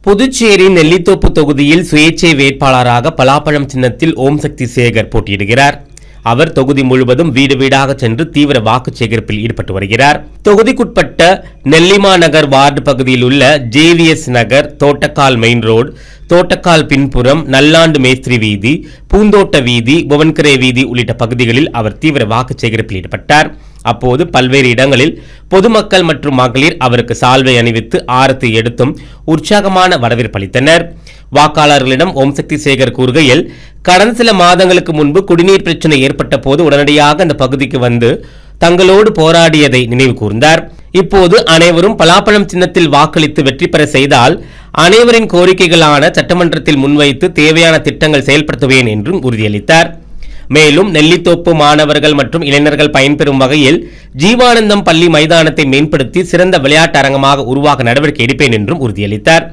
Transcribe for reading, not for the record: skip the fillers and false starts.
புதுச்சேரி நெல்லித்தோப்பு தொகுதியில் சுயேட்சை வேட்பாளராக பலாப்பழம் சின்னத்தில் ஓம் சக்தி சேகர் போட்டியிடுகிறார். அவர் தொகுதி முழுவதும் வீடு வீடாக சென்று தீவிர வாக்கு சேகரிப்பில் ஈடுபட்டு வருகிறார். தொகுதிக்குட்பட்ட நெல்லிமா நகர் வார்டு பகுதியில் உள்ள ஜேவிஎஸ் நகர், தோட்டக்கால் மெயின் ரோடு, தோட்டக்கால் பின்புறம், நல்லாண்டு மேஸ்திரி வீதி, பூந்தோட்ட வீதி, புவன்கரே வீதி உள்ளிட்ட பகுதிகளில் அவர் தீவிர வாக்கு சேகரிப்பில் ஈடுபட்டார். அப்போது பல்வேறு இடங்களில் பொதுமக்கள் மற்றும் மகளிர் அவருக்கு சால்வை அணிவித்து ஆரத்தி எடுத்தும் உற்சாகமான வரவேற்பு அளித்தனர். வாக்காளர்களிடம் ஓம் சக்தி சேகர் கூறுகையில், கடந்த சில மாதங்களுக்கு முன்பு குடிநீர் பிரச்சனை ஏற்பட்ட போது உடனடியாக அந்த பகுதிக்கு வந்து தங்களோடு போராடியதை நினைவு கூர்ந்தார். இப்போது அனைவரும் பலாப்பழம் சின்னத்தில் வாக்களித்து வெற்றி பெற செய்தால் அனைவரின் கோரிக்கைகளான சட்டமன்றத்தில் முன்வைத்து தேவையான திட்டங்கள் செயல்படுத்துவேன் என்றும் உறுதியளித்தார். மேலும் நெல்லித்தோப்பு மாணவர்கள் மற்றும் இளைஞர்கள் பயன்பெறும் வகையில் ஜீவானந்தம் பள்ளி மைதானத்தை மேம்படுத்தி சிறந்த விளையாட்டு அரங்கமாக உருவாக்க நடவடிக்கை எடுப்பேன் என்றும் உறுதியளித்தார்.